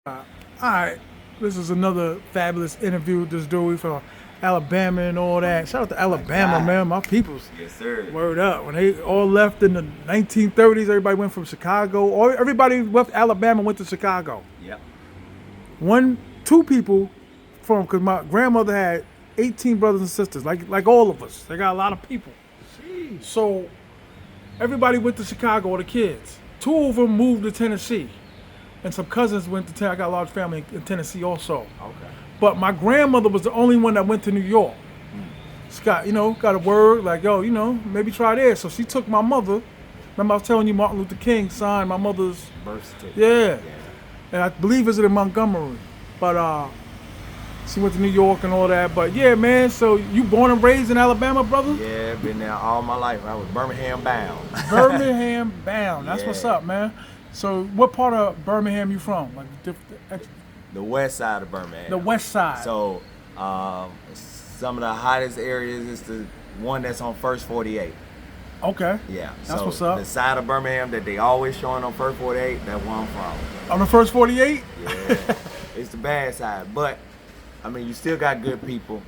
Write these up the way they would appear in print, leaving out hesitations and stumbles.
All right, this is another fabulous interview with this dude from Alabama and all that. Shout out to Alabama, God. man, my peoples. Yes, sir. Word up. When they all left in the 1930s, everybody went from Chicago, or everybody left Alabama went to Chicago. Yep. Two people from, because my grandmother had 18 brothers and sisters, like all of us. They got a lot of people. Jeez. So everybody went to Chicago, all the kids. Two of them moved to Tennessee. And some cousins went to Tennessee. I got a large family in Tennessee also. Okay. But my grandmother was the only one that went to New York. She got, got a word like, yo, maybe try there. So she took my mother. Remember I was telling you Martin Luther King signed my mother's Birth certificate. yeah. And I believe visited Montgomery. But she went to New York and all that. But yeah, man, so you born and raised in Alabama, brother? Yeah, been there all my life. I was Birmingham bound. Birmingham bound. That's Yeah. what's up, man. So what part of Birmingham you from? Like The west side of Birmingham. the west side. So, some of the hottest areas is the one that's on First 48. Okay. Yeah. That's so what's up. The side of Birmingham that they always showing on First 48, that's where I'm from. On the first 48? Yeah. It's the bad side. But, I mean, you still got good people.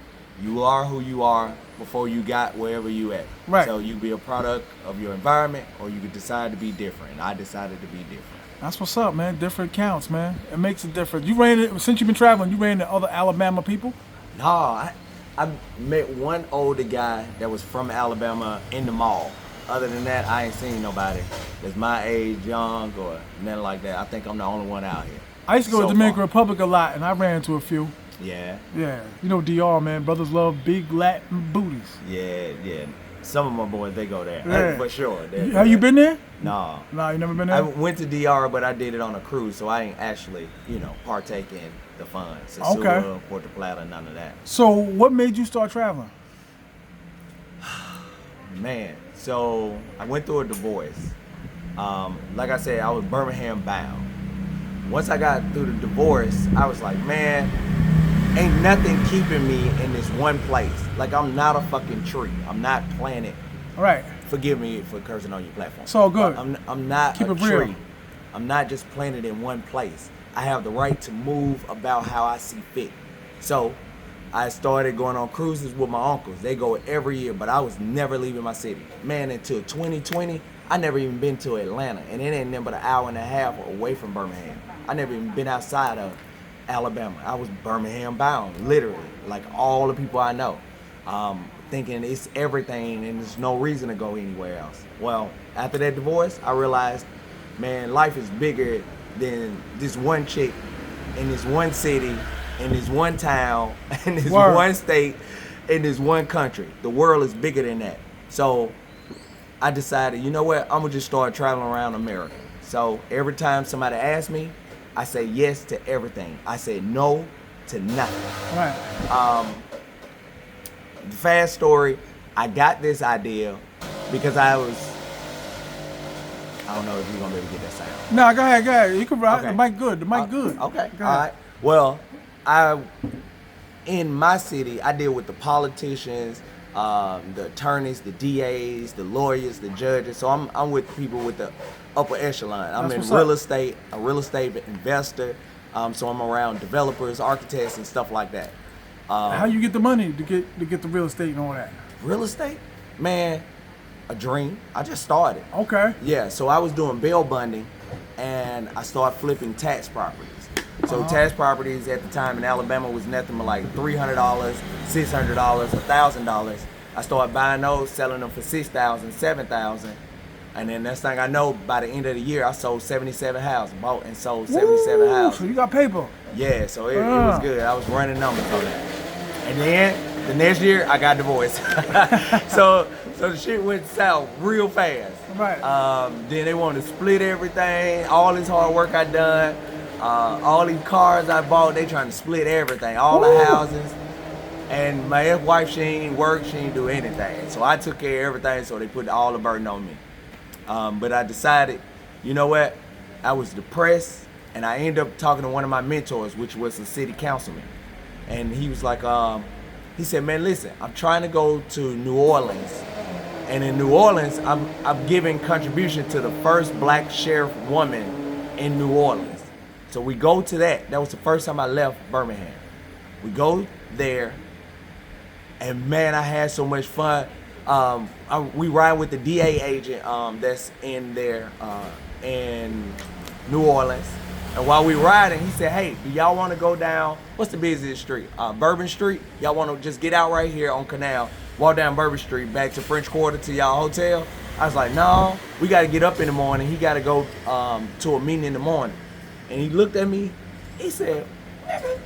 You are who you are before you got wherever you at. Right. So you be a product of your environment, or you could decide to be different. And I decided to be different. That's what's up, man. Different counts, man. It makes a difference. You ran it since you've been traveling. You ran into other Alabama people. No, I met one older guy that was from Alabama in the mall. Other than that, I ain't seen nobody that's my age, young, or nothing like that. I think I'm the only one out here. I used to go to So Dominican far. Republic a lot, and I ran into a few. Yeah, Yeah, DR, man. Brothers love big Latin booties. yeah. Some of my boys, they go there. Yeah. For sure. Have you been there? No. Nah, you never been I there? went to DR, but I did it on a cruise, so I ain't actually, partake in the fun. Okay. Sosua, Puerto Plata, none of that. So what made you start traveling? Man, so I went through a divorce. Like I said, I was Birmingham bound. Once I got through the divorce, I was like, man, ain't nothing keeping me in this one place. Like, I'm not a fucking tree. I'm not planted. All right. Forgive me for cursing on your platform. It's all good. I'm not Keep a it real. tree. I'm not just planted in one place. I have the right to move about how I see fit. So I started going on cruises with my uncles. They go every year, but I was never leaving my city. Man, until 2020, I never even been to Atlanta, and it ain't nothing but an hour and a half away from Birmingham. I never even been outside of Alabama. I was Birmingham bound, literally, like all the people I know, thinking it's everything and there's no reason to go anywhere else. Well, after that divorce, I realized, man, life is bigger than this one chick in this one city, in this one town, in this Word. one state, in this one country. The world is bigger than that. So I decided, you know what, I'm gonna just start traveling around America. So every time somebody asks me, I say yes to everything. I say no to nothing. Right. The fast story, I got this idea because I don't know if you're gonna be able to get that sound. No, go ahead. You can ride. Okay. The mic good. The mic good. Okay, Go all ahead. right. Well, in my city, I deal with the politicians, the attorneys, the DAs, the lawyers, the judges. So I'm with people with the upper echelon. I'm That's in what's real up. estate, a real estate investor. So I'm around developers, architects, and stuff like that. How you get the money to get the real estate and all that? Real estate, man, a dream. I just started. Okay. Yeah, so I was doing bail bonding, and I started flipping tax properties. So tax properties at the time in Alabama was nothing but like $300, $600, $1,000. I started buying those, selling them for $6,000, $7,000, and then next thing I know, by the end of the year, I sold 77 houses, bought and sold 77 Woo, houses. So you got paper. Yeah, so it was good. I was running numbers on that. And then the next year, I got divorced. so the shit went south real fast. Right. Then they wanted to split everything. All this hard work I done, all these cars I bought, they trying to split everything, all Woo. the houses. And my ex-wife, she ain't work, she ain't do anything. So I took care of everything, so they put all the burden on me. But I decided, you know what? I was depressed, and I ended up talking to one of my mentors, which was a city councilman. And he was like, he said, man, listen, I'm trying to go to New Orleans. And in New Orleans, I'm giving contribution to the first black sheriff woman in New Orleans. So we go to that. That was the first time I left Birmingham. We go there, and man, I had so much fun. We ride with the DA agent that's in there in New Orleans. And while we riding, he said, hey, do y'all want to go down, what's the busiest street? Bourbon Street? Y'all want to just get out right here on Canal, walk down Bourbon Street back to French Quarter to y'all hotel? I was like, no, we got to get up in the morning. He got to go to a meeting in the morning. And he looked at me, he said, nigga,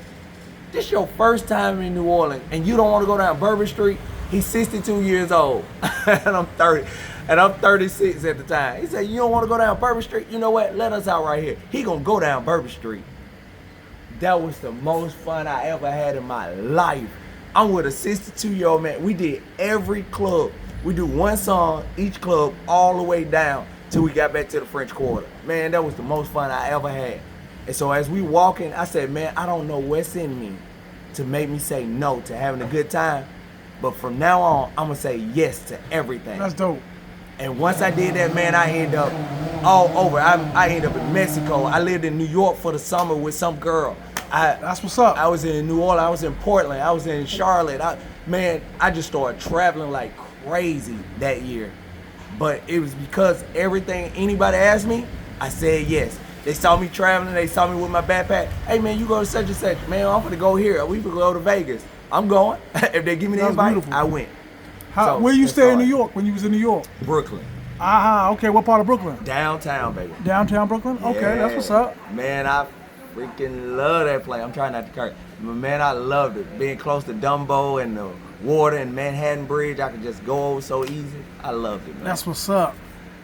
this your first time in New Orleans and you don't want to go down Bourbon Street? He's 62 years old and I'm 30. And I'm 36 at the time. He said, you don't want to go down Bourbon Street? You know what? Let us out right here. He gonna go down Bourbon Street. That was the most fun I ever had in my life. I'm with a 62-year-old man. We did every club. We do one song each club all the way down till we got back to the French Quarter. Man, that was the most fun I ever had. And so as we walking, I said, man, I don't know what's in me to make me say no to having a good time. But from now on, I'm gonna say yes to everything. That's dope. And once I did that, man, I ended up all over. I ended up in Mexico. I lived in New York for the summer with some girl. That's what's up. I was in New Orleans. I was in Portland. I was in Charlotte. I just started traveling like crazy that year. But it was because everything anybody asked me, I said yes. They saw me traveling. They saw me with my backpack. Hey, man, you go to such and such. Man, I'm gonna go here. We could go to Vegas. I'm going. If they give me the invite, beautiful. I went. Where you stay in New York when you was in New York? Brooklyn. Okay, what part of Brooklyn? Downtown, baby. Downtown Brooklyn? Okay, that's what's up. Man, I freaking love that place. I'm trying not to curse. But man, I loved it. Being close to Dumbo and the water and Manhattan Bridge, I could just go over so easy. I loved it, man. That's what's up.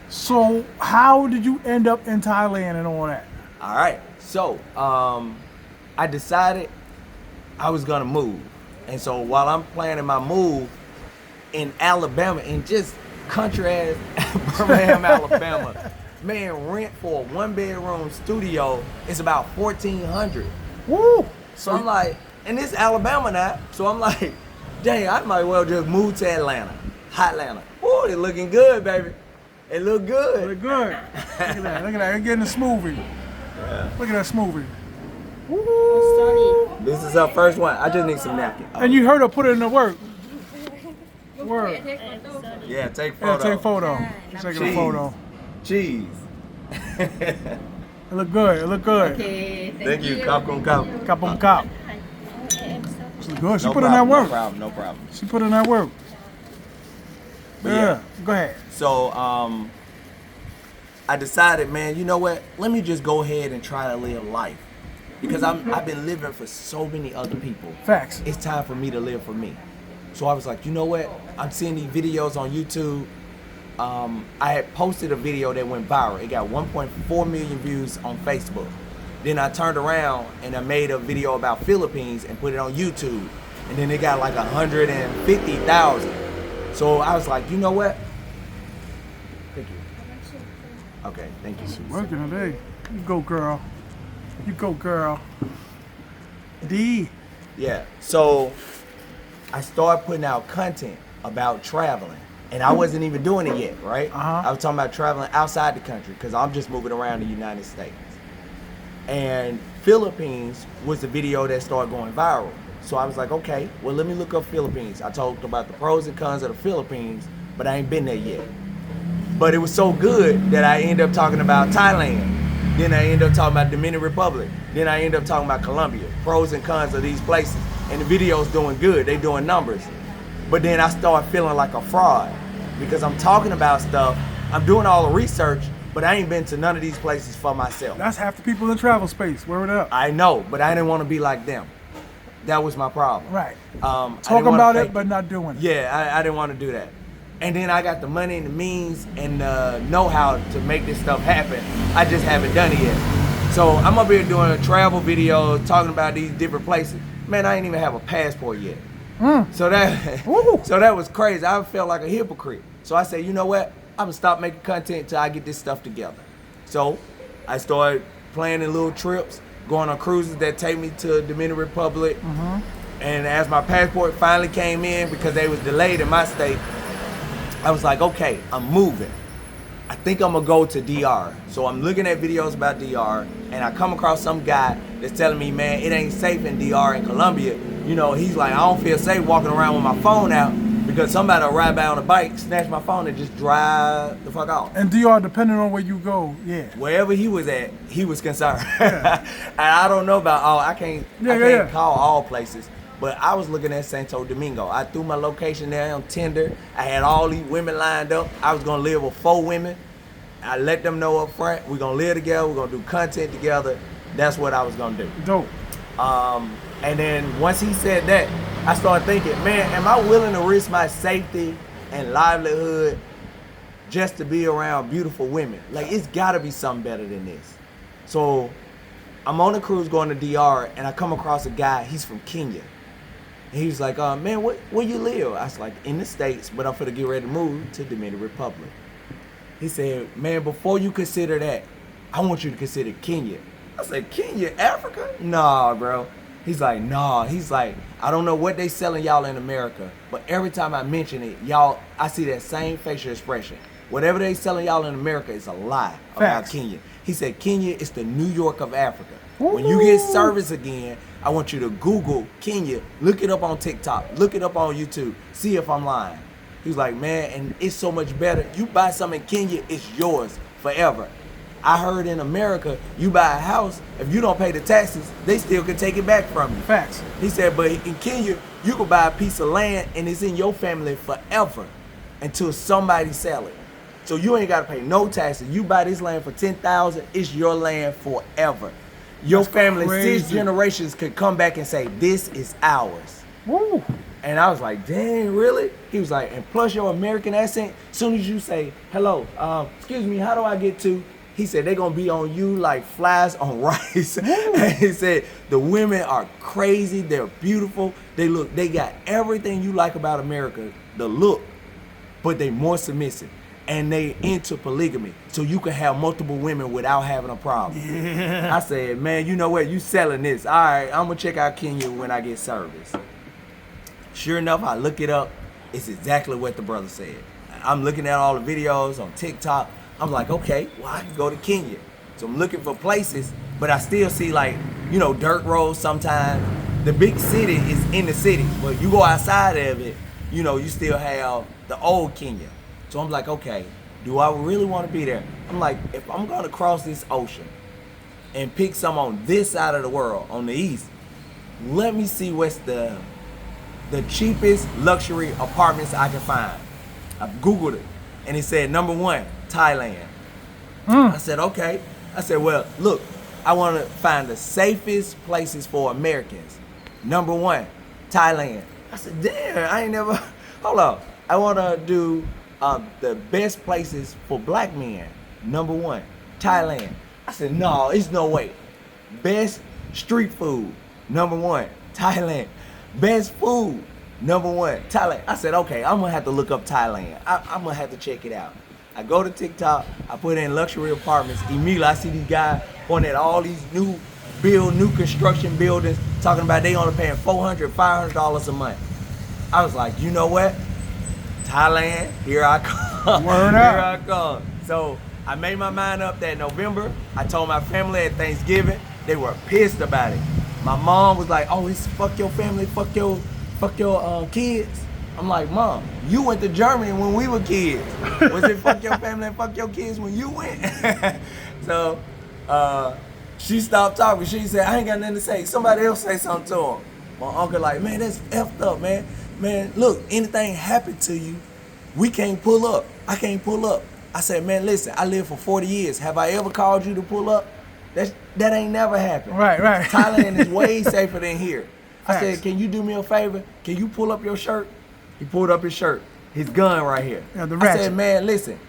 So how did you end up in Thailand and all that? All right. So I decided I was going to move. And so while I'm planning my move, in Alabama, in just country ass Birmingham, Alabama, man, rent for a 1-bedroom studio is about $1,400. Woo! So I'm like, and this Alabama now, so I'm like, dang, I might well just move to Atlanta, hot Atlanta. Woo, it looking good, baby. It look good. Look good. Look at that. Look at that. You're getting a smoothie. Yeah. Look at that smoothie. Woo! This is our first one. I just need some napkin. And you heard her put it in the work. Word. Yeah, take photo. Yeah, take photo. She's taking a photo. Cheese. It look good. It look good. Okay, Thank you. Cop on cop. Cop on cop. She look good. She No put in that problem, work. No problem. No problem. She put in that work. But Yeah. Go ahead. So I decided, man, you know what? Let me just go ahead and try to live life. Because I've been living for so many other people. Facts. It's time for me to live for me. So I was like, you know what? I'm seeing these videos on YouTube. I had posted a video that went viral. It got 1.4 million views on Facebook. Then I turned around and I made a video about Philippines and put it on YouTube. And then it got like 150,000. So I was like, you know what? Thank you. Okay, thank you. Working today. You go, girl. You go, girl. D. Yeah, so I started putting out content about traveling. And I wasn't even doing it yet, right? I was talking about traveling outside the country because I'm just moving around the United States. And Philippines was the video that started going viral. So I was like, okay, well, let me look up Philippines. I talked about the pros and cons of the Philippines, but I ain't been there yet. But it was so good that I ended up talking about Thailand. Then I ended up talking about Dominican Republic. Then I ended up talking about Colombia. Pros and cons of these places. And the video's doing good. They doing numbers. But then I started feeling like a fraud because I'm talking about stuff. I'm doing all the research, but I ain't been to none of these places for myself. That's half the people in travel space. Word up. I know, but I didn't want to be like them. That was my problem. Right. I didn't Talking wanna about fake it, but not doing it. Yeah, I didn't want to do that. And then I got the money and the means and the know-how to make this stuff happen. I just haven't done it yet. So I'm up here doing a travel video talking about these different places. Man, I ain't even have a passport yet. So that was crazy. I felt like a hypocrite. So I said, you know what? I'm gonna stop making content until I get this stuff together. So I started planning little trips, going on cruises that take me to Dominican Republic. And as my passport finally came in because they was delayed in my state, I was like, okay, I'm moving. I think I'm gonna go to DR. So I'm looking at videos about DR, and I come across some guy that's telling me, man, it ain't safe in DR in Colombia. You know, he's like, I don't feel safe walking around with my phone out because somebody will ride by on a bike, snatch my phone, and just drive the fuck off. And DR, depending on where you go, yeah. Wherever he was at, he was concerned. And I don't know about all. I can't call all places. But I was looking at Santo Domingo. I threw my location there on Tinder. I had all these women lined up. I was gonna live with 4 women. I let them know up front, we're gonna live together, we're gonna do content together. That's what I was gonna do. Dope. And then once he said that, I started thinking, man, am I willing to risk my safety and livelihood just to be around beautiful women? Like, it's gotta be something better than this. So I'm on a cruise going to DR, and I come across a guy, he's from Kenya. And he was like, man, where you live? I was like, in the States, but I'm finna get ready to move to Dominican Republic. He said, man, before you consider that, I want you to consider Kenya. I said, Kenya, Africa? Nah, bro. He's like, nah. He's like, I don't know what they selling y'all in America, but every time I mention it, y'all, I see that same facial expression. Whatever they selling y'all in America is a lie about Kenya. He said, Kenya is the New York of Africa. Ooh. When you get service again, I want you to Google Kenya, look it up on TikTok, look it up on YouTube, see if I'm lying. He was like, man, and it's so much better. You buy something in Kenya, it's yours forever. I heard in America, you buy a house, if you don't pay the taxes, they still can take it back from you. Facts. He said, but in Kenya, you can buy a piece of land and it's in your family forever until somebody sell it. So you ain't got to pay no taxes. You buy this land for $10,000, it's your land forever. Your family, crazy. 6 generations could come back and say, this is ours. Woo. And I was like, dang, really? He was like, and plus your American accent, as soon as you say, hello, excuse me, how do I get to? He said, they're going to be on you like flies on rice. And he said, the women are crazy. They're beautiful. They got everything you like about America, the look, but they more submissive. And they into polygamy, so you can have multiple women without having a problem. Yeah. I said, man, you know what? You selling this. All right, I'm going to check out Kenya when I get service. Sure enough, I look it up. It's exactly what the brother said. I'm looking at all the videos on TikTok. I'm like, okay, well, I can go to Kenya. So I'm looking for places, but I still see like, you know, dirt roads sometimes. The big city is in the city, but you go outside of it, you know, you still have the old Kenya. So I'm like, okay, do I really want to be there? I'm like, if I'm going to cross this ocean and pick some on this side of the world, on the east, let me see what's the cheapest luxury apartments I can find. I Googled it, and it said, number 1, Thailand. I said, okay. I said, well, look, I want to find the safest places for Americans. Number 1, Thailand. I said, damn, I ain't never, hold on. I want to do the best places for black men. Number 1, Thailand. I said, no, it's no way. Best street food. Number 1, Thailand. Best food. Number 1, Thailand. I said, okay, I'm gonna have to look up Thailand. I'm gonna have to check it out. I go to TikTok, I put in luxury apartments. Immediately I see these guys pointing at all these new construction buildings, talking about they only paying $400, $500 a month. I was like, you know what? Thailand, here I come. Word Here up. I come. So I made my mind up that November. I told my family at Thanksgiving. They were pissed about it. My mom was like, oh, it's fuck your family, fuck your kids. I'm like, Mom, you went to Germany when we were kids. Was it fuck your family and fuck your kids when you went? So she stopped talking. She said, I ain't got nothing to say. Somebody else say something to him. My uncle like, man, that's effed up, man. Man, look, anything happened to you, we can't pull up. I can't pull up. I said, man, listen, I lived for 40 years. Have I ever called you to pull up? That ain't never happened. Right. Thailand is way safer than here. Facts. I said, can you do me a favor? Can you pull up your shirt? He pulled up his shirt, his gun right here. Yeah, the I ratchet. said, man, listen,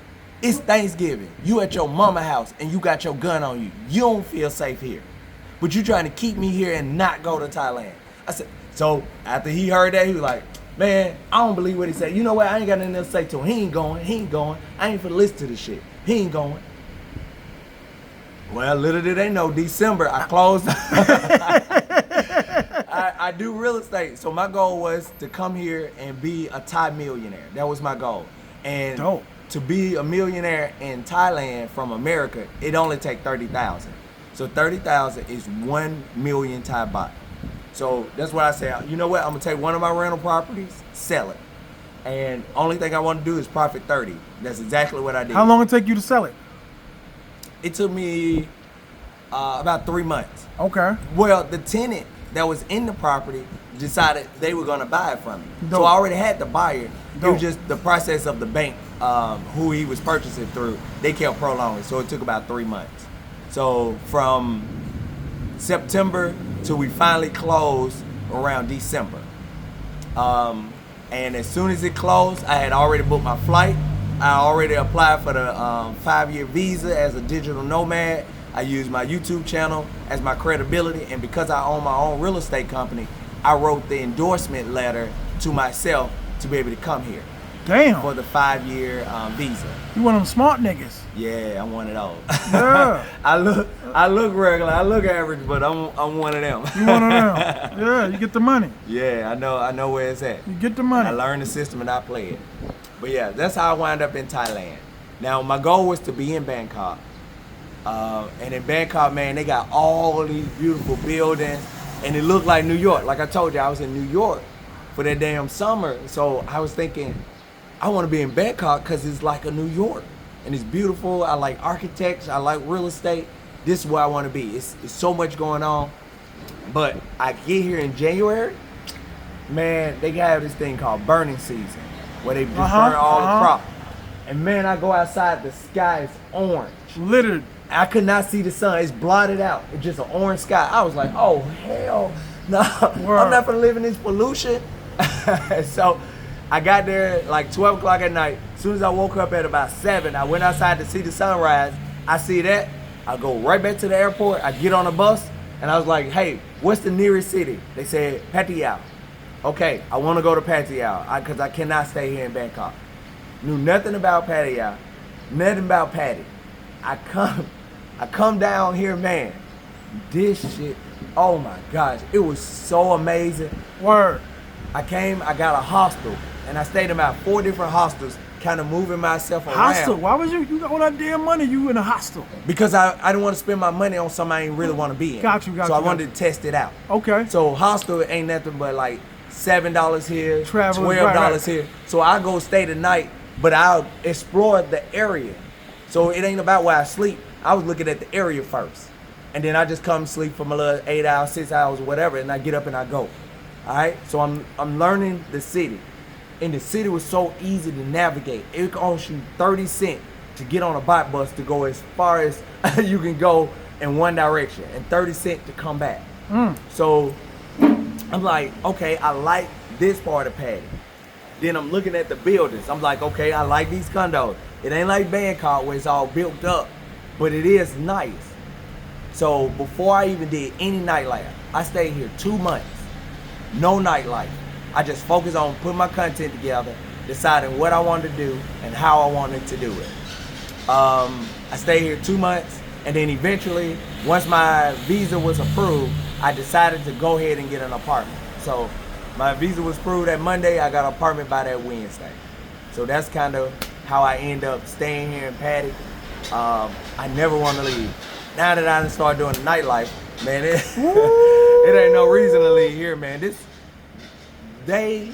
it's Thanksgiving. You at your mama house and you got your gun on you. You don't feel safe here. But you trying to keep me here and not go to Thailand. I said, so after he heard that, he was like, man, I don't believe what he said. You know what? I ain't got nothing else to say to him. He ain't going. I ain't finna listen to this shit. He ain't going. Well, little did they know, December, I closed. I do real estate. So my goal was to come here and be a Thai millionaire. That was my goal. And Dope. to be a millionaire in Thailand from America, it only take 30,000. So 30,000 is 1 million Thai baht. So that's what I say. You know what? I'm gonna take one of my rental properties, sell it, and only thing I want to do is profit 30. That's exactly what I did. How long it take you to sell it? It took me about 3 months. Okay. Well, the tenant that was in the property decided they were gonna buy it from me. Dope. So I already had the buyer. It Dope. was just the process of the bank, who he was purchasing through. They kept prolonging, so it took about 3 months. So from September till we finally closed around December. And as soon as it closed, I had already booked my flight. I already applied for the 5-year visa as a digital nomad. I used my YouTube channel as my credibility, and because I own my own real estate company, I wrote the endorsement letter to myself to be able to come here Damn. for the 5-year visa. You one of them smart niggas. Yeah, I'm one of those. Yeah. I look regular, I look average, but I'm one of them. You one of them. Yeah, you get the money. Yeah, I know where it's at. You get the money. I learned the system and I play it. But yeah, that's how I wound up in Thailand. Now my goal was to be in Bangkok. And in Bangkok, man, they got all these beautiful buildings, and it looked like New York. Like I told you, I was in New York for that damn summer. So I was thinking, I want to be in Bangkok because it's like a New York, and it's beautiful. I like architects. I like real estate. This is where I want to be. It's so much going on. But I get here in January, man, they have this thing called burning season, where they just burn all the crop. And man, I go outside, the sky is orange. Littered. I could not see the sun. It's blotted out. It's just an orange sky. I was like, oh, hell no. I'm not gonna live in this pollution. So I got there like 12 o'clock at night. As soon as I woke up at about 7, I went outside to see the sunrise. I see that. I go right back to the airport. I get on a bus, and I was like, hey, what's the nearest city? They said Pattaya. Okay, I want to go to Pattaya because I cannot stay here in Bangkok. Knew nothing about Pattaya, nothing about Patty. I come down here, man. This shit, oh my gosh, it was so amazing. Word. I got a hostel, and I stayed in about 4 different hostels, kind of moving myself around. Hostel? Why was you got all that damn money? You in a hostel? Because I didn't want to spend my money on something I didn't really want to be in. Got you. So I wanted to test it out. Okay. So hostel ain't nothing but like $7 here, Travelers, $12 right. here. So I go stay the night, but I'll explore the area. So it ain't about where I sleep. I was looking at the area first. And then I just come sleep for my little 8 hours, 6 hours, or whatever, and I get up and I go. All right? So I'm learning the city. And the city was so easy to navigate. It costs you 30 cents to get on a bike bus to go as far as you can go in one direction, and 30 cents to come back. So I'm like, okay, I like this part of Patty. Then I'm looking at the buildings. I'm like, okay, I like these condos. It ain't like Bangkok where it's all built up, but it is nice. So before I even did any nightlife, I stayed here 2 months. No nightlife. I just focused on putting my content together, deciding what I wanted to do and how I wanted to do it. I stayed here 2 months, and then eventually, once my visa was approved, I decided to go ahead and get an apartment. So my visa was approved that Monday. I got an apartment by that Wednesday. So that's kind of how I end up staying here in Patty. I never want to leave. Now that I done started doing the nightlife, man, it ain't no reason to leave here, man. They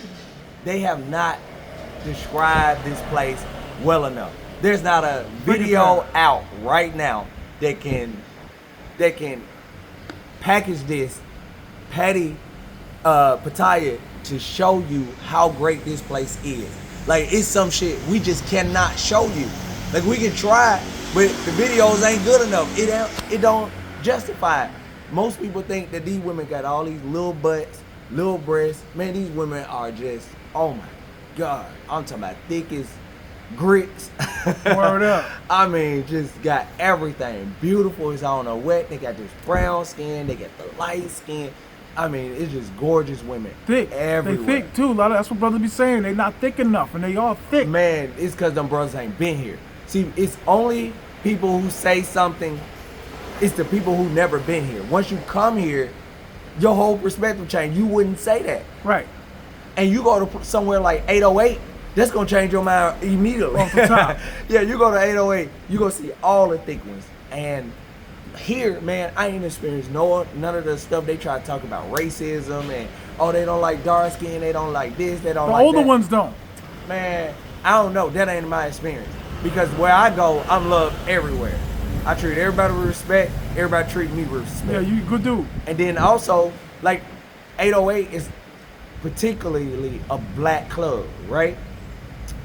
have not described this place well enough. There's not a video out right now that can package this Pattaya to show you how great this place is. Like, it's some shit we just cannot show you. Like, we can try, but the videos ain't good enough. It don't justify it. Most people think that these women got all these little butts, little breasts. Man, these women are just, oh my God. I'm talking about thick as grits. Word up. I mean, just got everything. Beautiful as on a wet. They got this brown skin. They got the light skin. I mean, it's just gorgeous women. Thick. Everywhere. They thick too. That's what brothers be saying. They not thick enough, and they all thick. Man, it's because them brothers ain't been here. See, it's only people who say something. It's the people who never been here. Once you come here, your whole perspective change. You wouldn't say that. Right. And you go to somewhere like 808, That's gonna change your mind immediately. Off the top. Yeah, you go to 808, you gonna see all the thick ones. And here, man, I ain't experienced none of the stuff they try to talk about, racism and they don't like dark skin, they don't like this, they don't The like older that. ones don't. Man, I don't know. That ain't my experience. Because where I go, I'm loved everywhere. I treat everybody with respect. Everybody treat me with respect. Yeah, you good dude. And then also, like, 808 is particularly a black club, right?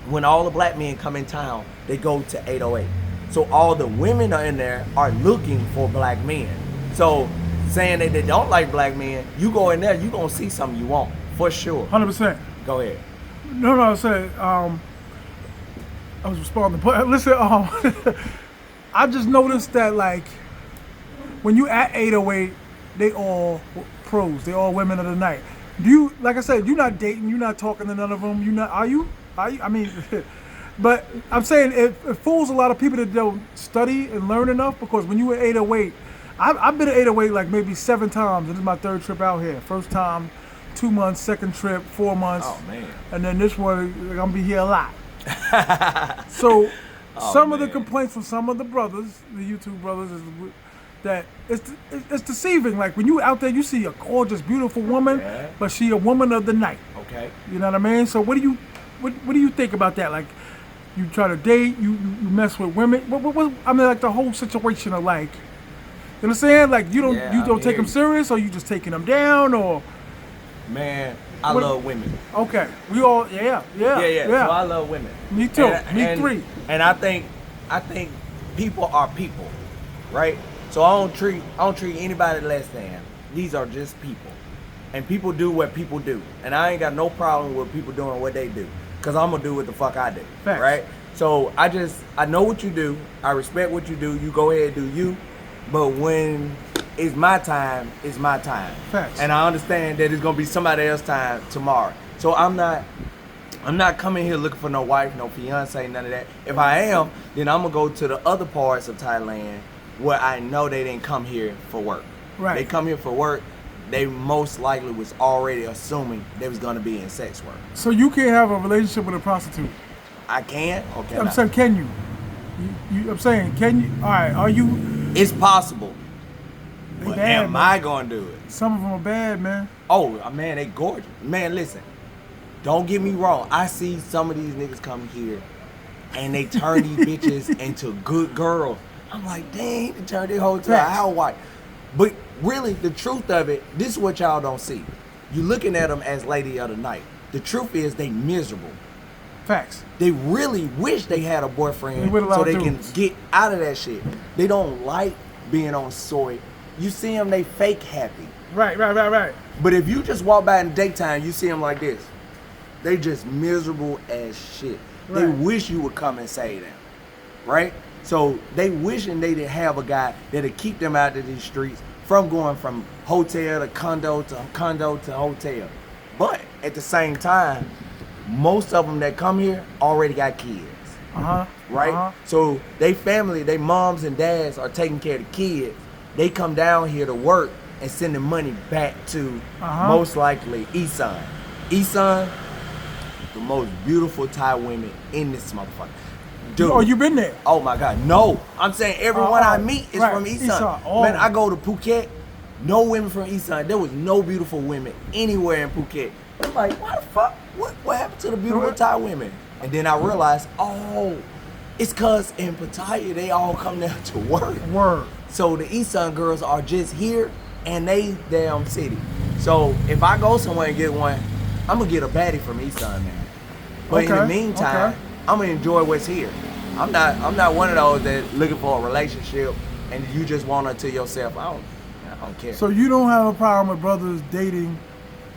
When all the black men come in town, they go to 808. So all the women are in there are looking for black men. So saying that they don't like black men, you go in there, you gonna see something you want, for sure. 100%. Go ahead. No, I said, I was responding. But listen, I just noticed that, like, when you at 808, they all pros. They all women of the night. Do you, like I said, you're not dating, you're not talking to none of them. You not, are you? I mean, but I'm saying it fools a lot of people that don't study and learn enough, because when you at 808, I've been at 808 like maybe 7 times. This is my 3rd trip out here. First time, 2 months, 2nd trip, 4 months. Oh, man. And then this one, I'm gonna be here a lot. So some of the complaints from some of the brothers, the YouTube brothers, is that it's deceiving. Like when you out there, you see a gorgeous, beautiful woman, but she a woman of the night. Okay. You know what I mean? So what do you think about that? Like, you try to date, you mess with women. What I mean, like the whole situation of, like, you know what I'm saying? Like you don't take them serious, or you just taking them down, or? Man, I love women. Okay, we all yeah. So I love women. Me too. Me three. And I think people are people, right? So I don't treat anybody less than. These are just people, and people do what people do, and I ain't got no problem with people doing what they do, cause I'm gonna do what the fuck I do, Facts. right? So I know what you do. I respect what you do. You go ahead and do you, but when it's my time, it's my time. Facts. And I understand that it's gonna be somebody else's time tomorrow. So I'm not coming here looking for no wife, no fiance, none of that. If I am, then I'm gonna go to the other parts of Thailand where I know they didn't come here for work. Right. They come here for work, they most likely was already assuming they was gonna be in sex work. So you can't have a relationship with a prostitute? I can? Okay. I'm saying, can you? I'm saying, can you? All right, are you? It's possible. They But bad, am man. I gonna do it? Some of them are bad, man. Oh, man, they gorgeous. Man, listen. Don't get me wrong. I see some of these niggas come here and they turn these bitches into good girls. I'm like, dang, they turned their whole to a housewife. But really, the truth of it, this is what y'all don't see. You looking at them as lady of the night. The truth is they miserable. Facts. They really wish they had a boyfriend with a lot so of they dudes. can get out of that shit. They don't like being on soy. You see them, they fake happy. Right. But if you just walk by in the daytime, you see them like this. They just miserable as shit. They Right. wish you would come and save them, right? So they wishing they didn't have a guy that'll keep them out of these streets from going from hotel to condo to condo to hotel. But at the same time, most of them that come here already got kids, right? So they family, they moms and dads are taking care of the kids. They come down here to work and send the money back to most likely Isan. Isan, the most beautiful Thai women in this motherfucker. Dude. Oh, you been there? Oh my God, no. I'm saying everyone I meet is from Isan. Oh. Man, I go to Phuket, no women from Isan. There was no beautiful women anywhere in Phuket. I'm like, what the fuck? What happened to the beautiful Thai women? And then I realized, it's cause in Pattaya they all come down to work. Word. So the Isan girls are just here and they damn city. So if I go somewhere and get one, I'm gonna get a baddie from Isan, man. But in the meantime, I'm gonna enjoy what's here. I'm not one of those that looking for a relationship and you just want her to yourself. I don't care. So you don't have a problem with brothers dating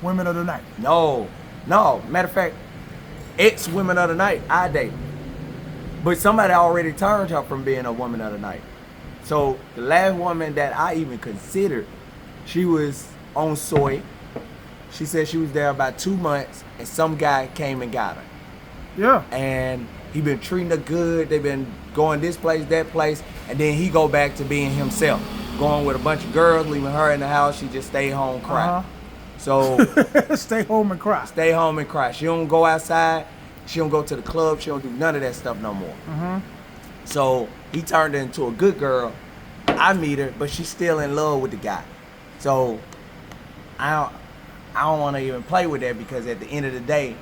women of the night? No. Matter of fact, ex-women of the night, I date. But somebody already turned her from being a woman of the night. So the last woman that I even considered, she was on soy. She said she was there about 2 months and some guy came and got her. Yeah. And he been treating her good. They been going this place, that place. And then he go back to being himself. Going with a bunch of girls, leaving her in the house. She just stay home, cry. So stay home and cry. Stay home and cry. She don't go outside. She don't go to the club. She don't do none of that stuff no more. Mm-hmm. So he turned her into a good girl. I meet her, but she's still in love with the guy. So I don't want to even play with that, because at the end of the day,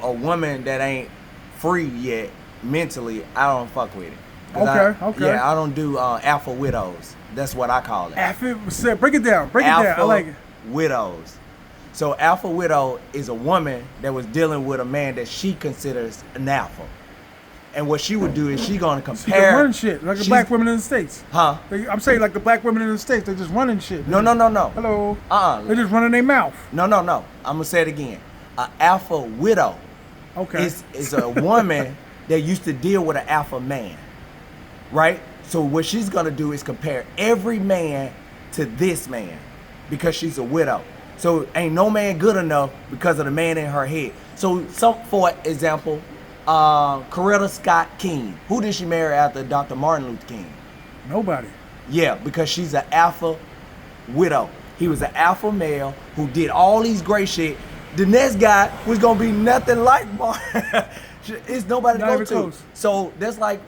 a woman that ain't free yet mentally, I don't fuck with it. Okay. Yeah, I don't do alpha widows. That's what I call it. Alpha, break it down. Break it down. I like it. Widows. So alpha widow is a woman that was dealing with a man that she considers an alpha. And what she would do is she gonna compare. She run shit like the black women in the States. Huh? I'm saying like the black women in the States, they just running shit. No. Hello. They just running their mouth. No. I'm gonna say it again. An alpha widow. Okay. Is a woman that used to deal with an alpha man, right? So what she's gonna do is compare every man to this man, because she's a widow. So ain't no man good enough because of the man in her head. So for example, Coretta Scott King. Who did she marry after Dr. Martin Luther King? Nobody. Yeah, because she's an alpha widow. He was an alpha male who did all these great shit. The next guy was gonna be nothing like Martin. It's nobody to go to. Close. So that's like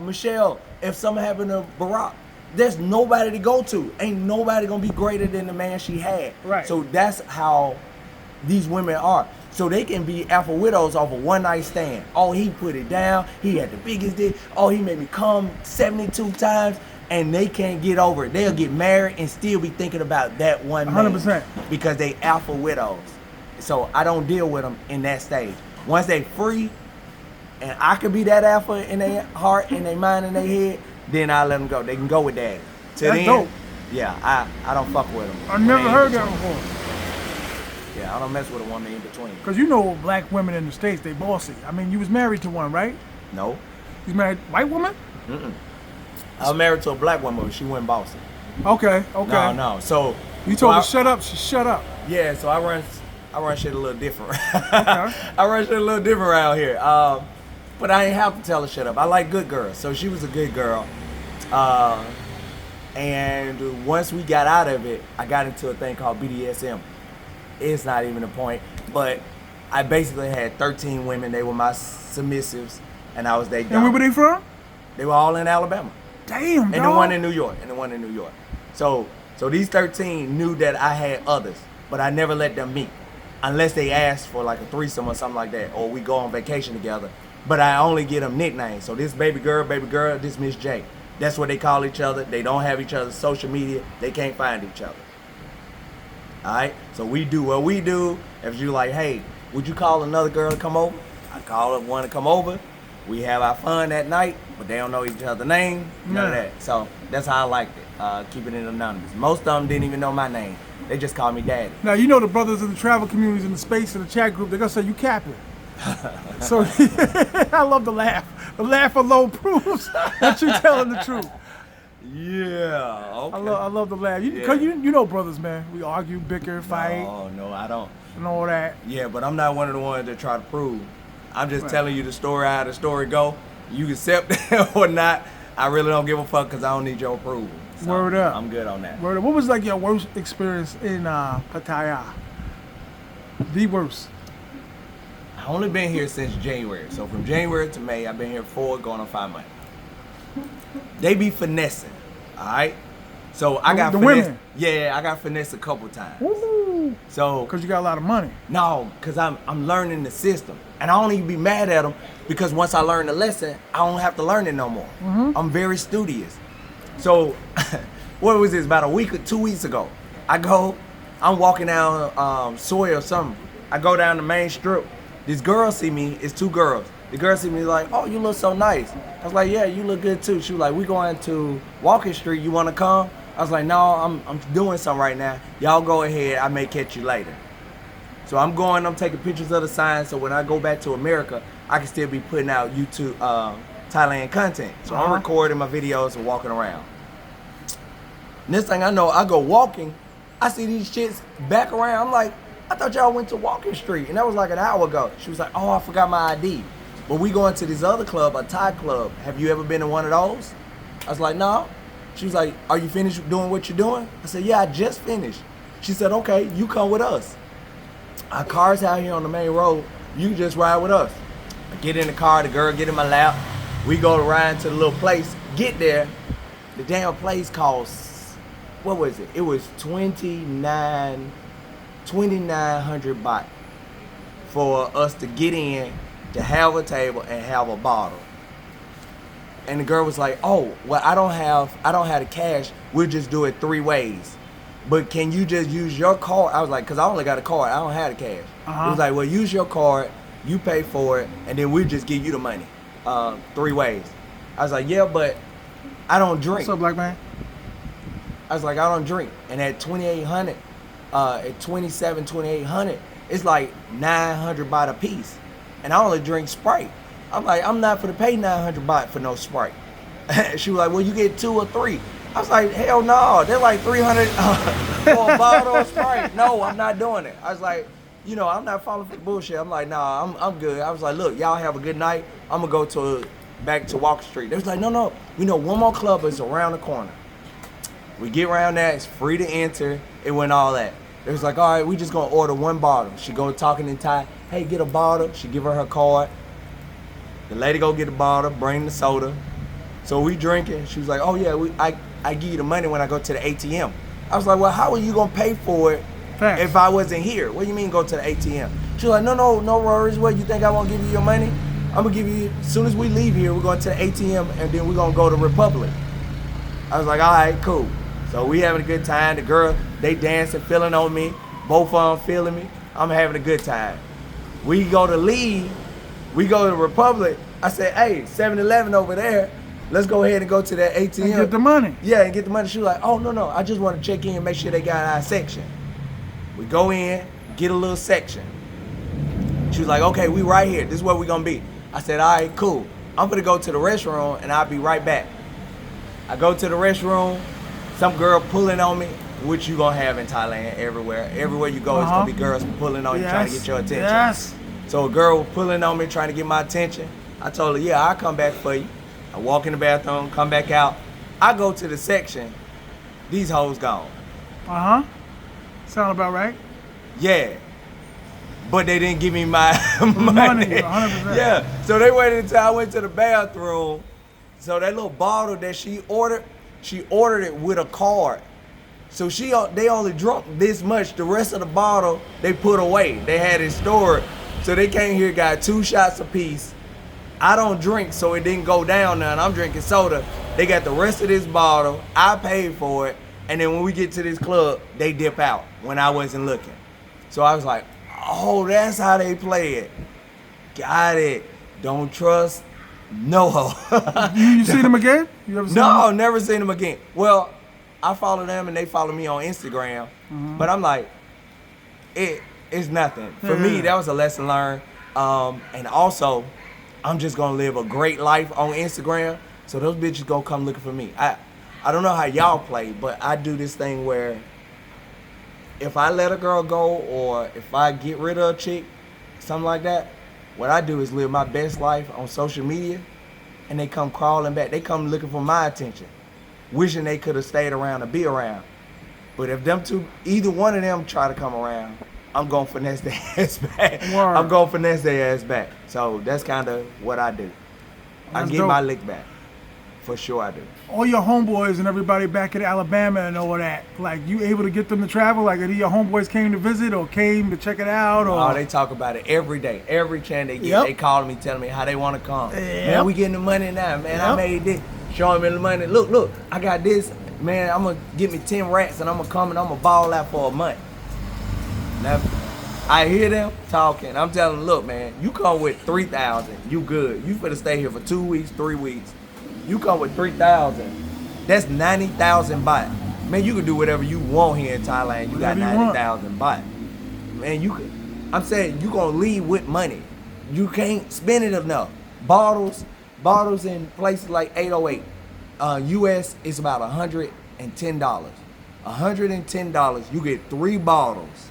Michelle. If something happened to Barack, there's nobody to go to. Ain't nobody gonna be greater than the man she had. Right. So that's how these women are. So they can be alpha widows off a one night stand. Oh, he put it down. He had the biggest dick. Oh, he made me come 72 times. And they can't get over it. They'll get married and still be thinking about that one man. 100%. Because they alpha widows. So I don't deal with them in that stage. Once they free, and I could be that alpha in their heart, in their mind, in their head, then I let them go. They can go with that. Till That's then, dope. Yeah, I don't fuck with them. I never heard that before. Yeah, I don't mess with a woman in between. Because you know black women in the States, they bossy. I mean, you was married to one, right? No. You was married white woman? Mm-mm. I was married to a black woman, but she went bossy. Okay. No. So you told her shut up, she shut up. Yeah, so I run shit a little different. Okay. I run shit a little different around here. But I ain't have to tell her shut up. I like good girls. So she was a good girl. And once we got out of it, I got into a thing called BDSM. It's not even a point. But I basically had 13 women. They were my submissives. And I was their dom. And where were they from? They were all in Alabama. Damn, And the one in New York. So these 13 knew that I had others. But I never let them meet. Unless they asked for like a threesome or something like that. Or we go on vacation together. But I only get them nicknames. So this baby girl, this Miss J. That's what they call each other. They don't have each other's social media. They can't find each other. All right? So we do what we do. If you like, hey, would you call another girl to come over? I call one to come over. We have our fun that night, but they don't know each other's name. None of that. So that's how I liked it. Keeping it anonymous. Most of them didn't even know my name. They just called me Daddy. Now, you know the brothers in the travel communities in the space in the chat group, they're going to say you capping. So I love the laugh. The laugh alone proves that you're telling the truth. Yeah, okay. I love the laugh. Because you know brothers, man. We argue, bicker, fight. No, I don't. And all that. Yeah, but I'm not one of the ones that try to prove. I'm just telling you the story, how the story go. You accept it or not. I really don't give a fuck because I don't need your approval. So Word up. I'm good on that. Word up. What was like your worst experience in Pattaya? The worst. I've only been here since January. So from January to May, I've been here 4 going on 5 months. They be finessing, all right? So I got the finessed. women? Yeah, I got finessed a couple times. Woo! So Because you got a lot of money. no, because I'm learning the system. And I don't even be mad at them because once I learn the lesson, I don't have to learn it no more. Mm-hmm. I'm very studious. So what was this, about a week or 2 weeks ago? I'm walking down Soy or something. I go down the main strip. This girl see me, it's 2 girls. The girl see me like, oh, you look so nice. I was like, yeah, you look good too. She was like, we going to Walking Street, you wanna come? I was like, no, I'm doing something right now. Y'all go ahead, I may catch you later. So I'm taking pictures of the sign so when I go back to America, I can still be putting out YouTube, Thailand content. So I'm recording my videos and walking around. Next thing I know, I go walking, I see these shits back around. I'm like, I thought y'all went to Walking Street. And that was like an hour ago. She was like, oh, I forgot my ID. But we going to this other club, a Thai club. Have you ever been to one of those? I was like, no. She was like, are you finished doing what you're doing? I said, yeah, I just finished. She said, okay, you come with us. Our car's out here on the main road. You just ride with us. I get in the car, the girl get in my lap. We go to ride to the little place. Get there, the damn place costs, what was it? It was 2,900 baht for us to get in, to have a table and have a bottle. And the girl was like, "Oh, well, I don't have the cash. We'll just do it 3 ways. But can you just use your card?" I was like, "Cause I only got a card. I don't have the cash." It was like, "Well, use your card. You pay for it, and then we'll just give you the money, 3 ways." I was like, "Yeah, but I don't drink." What's up, black man? I was like, "I don't drink." And at 2,800, at 2,800, it's like 900 baht a piece, and I only drink Sprite. I'm like, I'm not gonna pay 900 baht for no Sprite. She was like, "Well, you get 2 or 3." I was like, "Hell no, they're like 300 for a bottle of Sprite. No, I'm not doing it." I was like, I'm not falling for the bullshit. I'm like, "Nah, I'm good." I was like, "Look, y'all have a good night. I'm gonna go back to Walker Street." They was like, no, one more club is around the corner. We get around that, it's free to enter. It went all that. They was like, "All right, we just gonna order 1 bottle." She go talking in Thai, "Hey, get a bottle." She give her card. The lady go get a bottle, bring the soda. So we drinking. She was like, "Oh yeah, I give you the money when I go to the ATM." I was like, "Well, how are you gonna pay for it if I wasn't here?" "What do you mean go to the ATM?" She was like, No worries. What, you think I won't give you your money? I'm gonna give you, as soon as we leave here, we're going to the ATM and then we're gonna go to Republic. I was like, "All right, cool." So we having a good time. The girl, they dancing, feeling on me. Both of them feeling me. I'm having a good time. We go to leave. We go to Republic. I said, "Hey, 7-Eleven over there. Let's go ahead and go to that ATM. And get the money." Yeah, and get the money. She was like, "Oh, no. I just want to check in and make sure they got our section." We go in, get a little section. She was like, "Okay, we right here. This is where we going to be." I said, "All right, cool. I'm going to go to the restroom and I'll be right back." I go to the restroom. Some girl pulling on me, which you going to have in Thailand everywhere. Everywhere you go, it's going to be girls pulling on you, trying to get your attention. Yes. So a girl was pulling on me, trying to get my attention. I told her, "Yeah, I'll come back for you." I walk in the bathroom, come back out. I go to the section. These hoes gone. Sound about right? Yeah. But they didn't give me my money. 100%. Yeah. So they waited until I went to the bathroom. So that little bottle that she ordered it with a card. So they only drunk this much. The rest of the bottle they put away. They had it stored. So they came here, got 2 shots apiece. I don't drink, so it didn't go down none. I'm drinking soda. They got the rest of this bottle. I paid for it. And then when we get to this club, they dip out when I wasn't looking. So I was like, "Oh, that's how they play it. Got it. Don't trust no hoe." You seen them again? You ever seen them? No, never seen them again. Well, I follow them and they follow me on Instagram. But I'm like, it's nothing. For me, that was a lesson learned. And also, I'm just gonna live a great life on Instagram. So those bitches gonna come looking for me. I don't know how y'all play, but I do this thing where if I let a girl go or if I get rid of a chick, something like that, what I do is live my best life on social media and they come crawling back. They come looking for my attention, wishing they could have stayed around or be around. But if them two, either one of them try to come around, I'm gonna finesse their ass back. Word. I'm gonna finesse their ass back. So that's kind of what I do. I That's get dope. my lick back. For sure I do. All your homeboys and everybody back in Alabama and all that, like, you able to get them to travel? Like, any of your homeboys came to visit or came to check it out? Or Oh, they talk about it every day. Every chance they get, Yep. they calling me, telling me how they want to come. Yep. Man, we getting the money now, man. I Yep. made this. Showing me the money. Look, I got this. Man, I'm going to get me 10 rats and I'm going to come and I'm going to ball out for a month. Now, I hear them talking. I'm telling them, look, man, you come with 3,000, you good. You finna stay here for 2 weeks, 3 weeks. You come with 3,000, that's 90,000 baht. Man, you can do whatever you want here in Thailand. You got Whatever you want. 90,000 baht. Man, you could. I'm saying you gonna leave with money. You can't spend it enough. Bottles in places like 808, US is about $110. $110, you get 3 bottles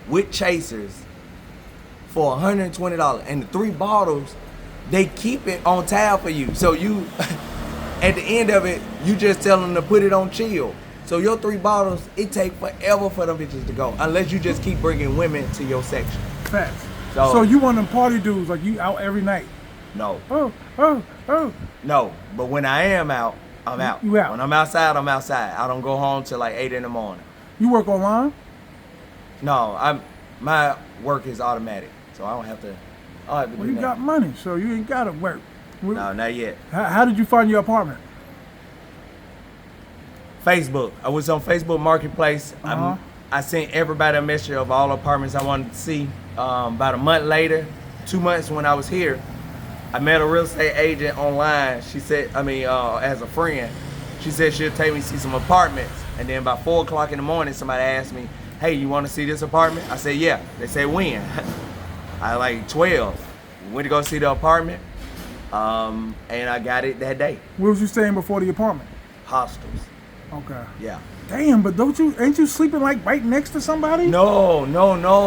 with chasers for $120. And the 3 bottles, they keep it on tab for you. So you, at the end of it, you just tell them to put it on chill. So your 3 bottles, it take forever for them bitches to go. Unless you just keep bringing women to your section. Facts. So you one of them party dudes, like you out every night? No. Oh. No, but when I am out, I'm out. You out. When I'm outside, I'm outside. I don't go home till like 8 in the morning. You work online? No, my work is automatic, so I don't have to. Well, you got money, so you ain't gotta work. No, not yet. How did you find your apartment? Facebook. I was on Facebook Marketplace. I sent everybody a message of all the apartments I wanted to see. About a month later, 2 months when I was here, I met a real estate agent online. She said, as a friend, she said she'll take me to see some apartments. And then by 4 o'clock in the morning, somebody asked me, hey, you want to see this apartment? I said, yeah. They said, when? I like 12. We went to go see the apartment, and I got it that day. Where was you staying before the apartment? Hostels. Okay. Yeah. Damn, but ain't you sleeping like right next to somebody? No,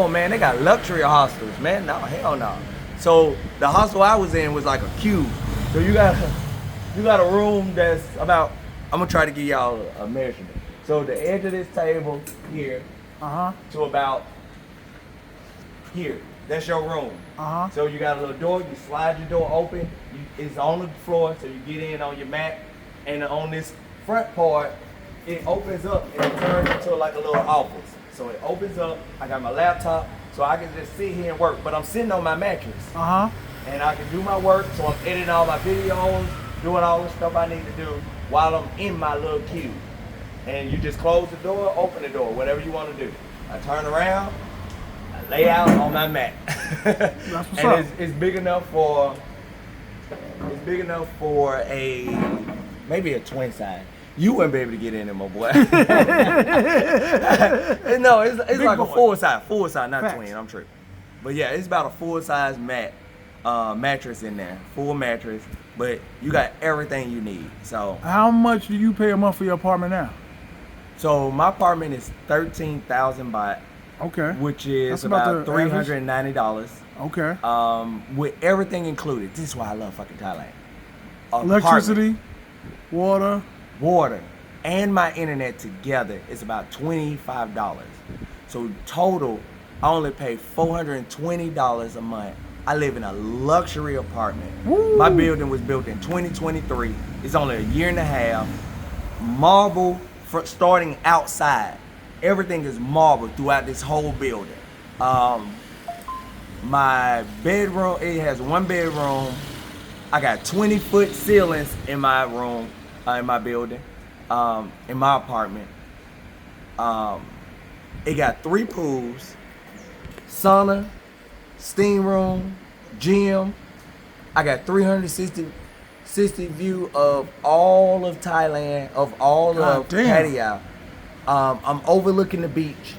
man. They got luxury hostels, man. No, hell no. So the hostel I was in was like a cube. So you got a room that's about, I'm gonna try to give y'all a measurement. So the edge of this table here to about here. That's your room. So you got a little door, you slide your door open, it's on the floor, so you get in on your mat, and on this front part, it opens up and it turns into like a little office. So it opens up, I got my laptop, so I can just sit here and work, but I'm sitting on my mattress. And I can do my work, so I'm editing all my videos, doing all the stuff I need to do while I'm in my little cube. And you just close the door, open the door, whatever you want to do. I turn around, I lay out on my mat. That's what's and up. it's big enough for maybe a twin size. You wouldn't be able to get in there, my boy. No, it's like a full size, not Facts. twin. I'm tripping. But yeah, it's about a full size mattress in there, full mattress. But you got everything you need. So How much do you pay a month for your apartment now? so my apartment is 13,000 baht, Okay. which is That's about about the average. $390. Okay. With everything included. This is why I love fucking Thailand. Electricity, water. Water, and my internet together is about $25. So total, I only pay $420 a month. I live in a luxury apartment. Woo. My building was built in 2023. It's only a year and a half. Marble starting outside. Everything is marble throughout this whole building. My bedroom, it has one bedroom. I got 20-foot ceilings in my room, in my building, in my apartment. It got 3 pools, sauna, steam room, gym. I got 360 view of all of Thailand, of all of Pattaya. I'm overlooking the beach.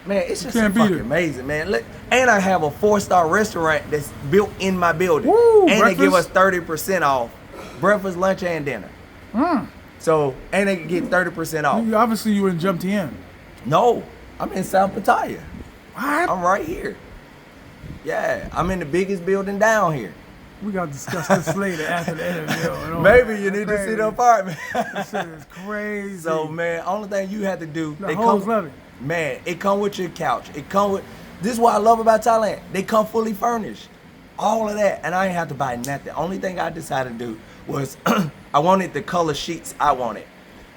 Man, it's just fucking amazing, man. Look, and I have a 4-star restaurant that's built in my building. Woo, and breakfast? They give us 30% off breakfast, lunch, and dinner. So, and they can get 30% off. Obviously, you in Jump TM. No, I'm in South Pattaya. What? I'm right here. Yeah, I'm in the biggest building down here. We got to discuss this later after the interview. Maybe you need to see the apartment. This shit is crazy. So, man, only thing you have to do, The hoes love it. Man, it come with your couch. It come with, this is what I love about Thailand. They come fully furnished. All of that. And I ain't have to buy nothing. The only thing I decided to do was I wanted the color sheets I wanted.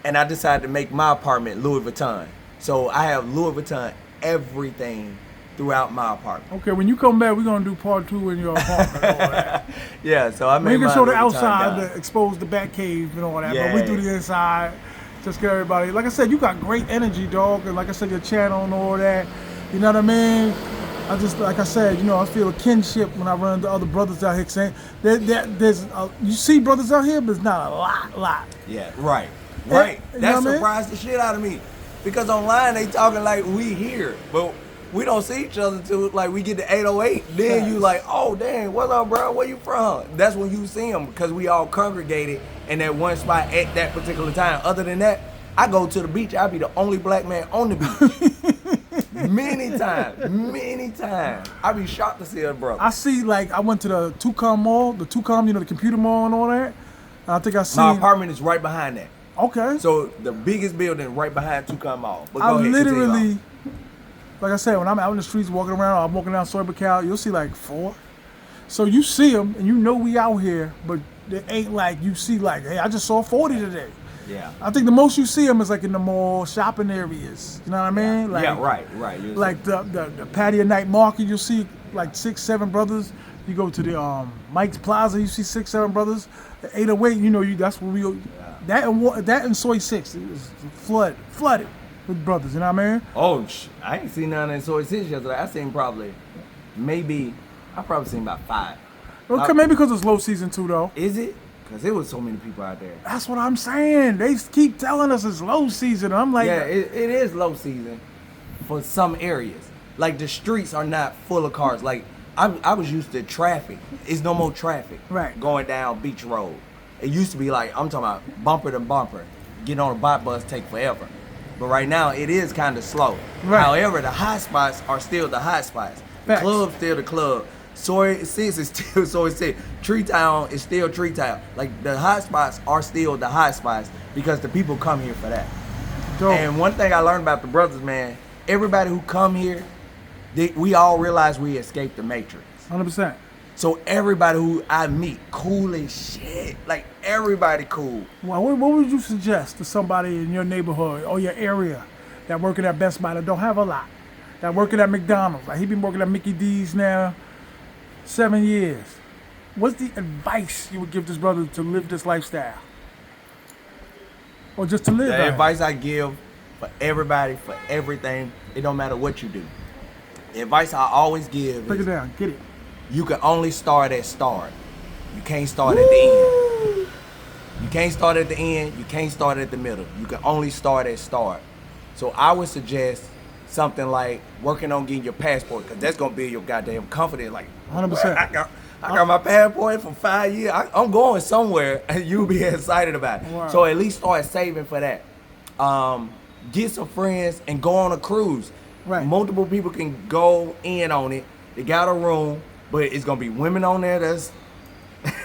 And I decided to make my apartment Louis Vuitton. So I have Louis Vuitton everything throughout my apartment. Okay, when you come back, we're going to do part 2 in your apartment and all that. Yeah, so I made We can my show the Louis Vuitton outside, down. to expose the back cave and all that, Yeah. but we do the inside. Just get everybody. Like I said, you got great energy, dog. And like I said, your channel and all that. You know what I mean? I just, like I said, you know, I feel a kinship when I run into other brothers out here saying, you see brothers out here, but it's not a lot. Yeah, right. Right. You know That what I mean? surprised the shit out of me. Because online they talking like we here, but we don't see each other till like we get to 808. Then you like, oh dang, what's up, bro? Where you from? That's when you see them because we all congregated in that one spot at that particular time. Other than that, I go to the beach. I'll be the only black man on the beach. Many times. I be shocked to see a brother. I see, like, I went to the Tucum Mall, the computer mall and all that. And I think I seen. My apartment is right behind that. Okay. So the biggest building right behind Tucum Mall. But I go ahead, literally like I said, when I'm out in the streets walking around, I'm walking down Soy Bacal, you'll see like 4. So you see them, and you know we out here, but it ain't like you see like, hey, I just saw 40 today. Yeah. I think the most you see them is like in the mall shopping areas. You know what I mean? Like, yeah, right. Like the Pattaya night market, you'll see like 6, 7 brothers. You go to the Mike's Plaza, you see 6, 7 brothers. The 808, you know, that's where we go. That and Soy 6, it was flooded with brothers. You know what I mean? Oh, I ain't seen none in Soy 6 yesterday. I seen I probably seen about 5. Well, maybe because it's low season too, though. Is it? Because there was so many people out there. That's what I'm saying. They keep telling us it's low season. I'm like, yeah, it is low season for some areas. Like the streets are not full of cars. Like I was used to traffic. It's no more traffic. Right. Going down Beach Road. It used to be like, I'm talking about bumper to bumper. Getting on a bike bus take forever. But right now it is kind of slow. Right. However, the hot spots are still the hot spots. The Facts. club's still the club. Soy 6 is still Soy 6. Tree Town is still Tree Town. Like the hot spots are still the hot spots because the people come here for that. dope. And one thing I learned about the brothers, man, everybody who come here, we all realize we escaped the Matrix. 100%. So everybody who I meet, cool as shit. Like everybody cool. Well, what would you suggest to somebody in your neighborhood or your area that working at Best Buy that don't have a lot, that working at McDonald's? Like he been working at Mickey D's now 7 years. What's the advice you would give this brother to live this lifestyle? Or just to live The right? advice I give for everybody, for everything, it don't matter what you do. The advice I always give Break it is down. Get it. you can only start at start. You can't start at the end. You can't start at the end. You can't start at the middle. You can only start at start. So I would suggest something like working on getting your passport, because that's going to build your goddamn confidence. Like, 100%. I got my passport for 5 years. I'm going somewhere, and you'll be excited about it. Wow. So at least start saving for that. Get some friends and go on a cruise. Right. Multiple people can go in on it. They got a room, but it's going to be women on there that's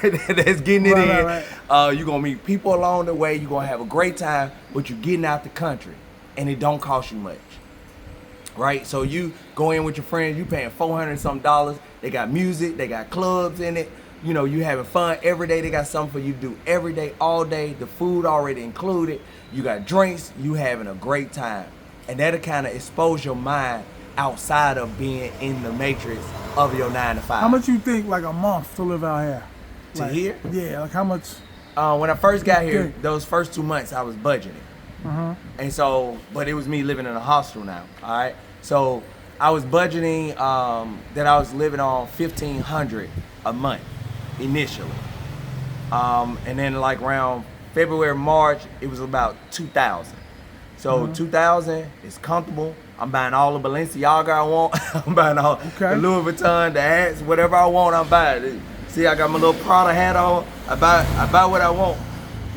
that's getting it in. Right. You're going to meet people along the way. You're going to have a great time, but you're getting out the country, and it don't cost you much. Right? So you go in with your friends, you paying $400 something. They got music, they got clubs in it. You know, you having fun every day. They got something for you to do every day, all day. The food already included. You got drinks, you having a great time. And that'll kind of expose your mind outside of being in the matrix of your 9 to 5. How much you think like a month to live out here? To here? Yeah, like how much? When I first got here, Okay. those first 2 months I was budgeting. And so, but it was me living in a hostel now, all right? So I was budgeting that I was living on $1,500 a month initially. And then like around February, March, it was about $2,000. So $2,000 is comfortable. I'm buying all the Balenciaga I want. I'm buying all the Louis Vuitton, the hats, whatever I want, I'm buying it. See, I got my little Prada hat on. I buy what I want.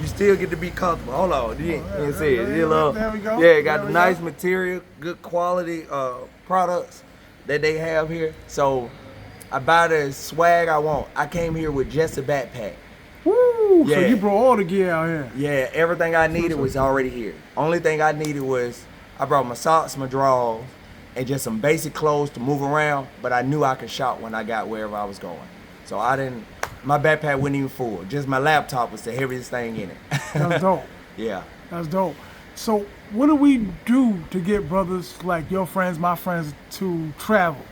You still get to be comfortable. Hold on, you ain't see it. There we go. Yeah, got There the we nice go. material, good quality products that they have here. So I buy the swag I want. I came here with just a backpack. Woo! So Yeah. you brought all the gear out here. Yeah, everything I needed was already here. Only thing I needed was I brought my socks, my drawers, and just some basic clothes to move around. But I knew I could shop when I got wherever I was going. So my backpack wasn't even full. Just my laptop was the heaviest thing in it. That's dope. Yeah. That's dope. So what do we do to get brothers like your friends, my friends, to travel?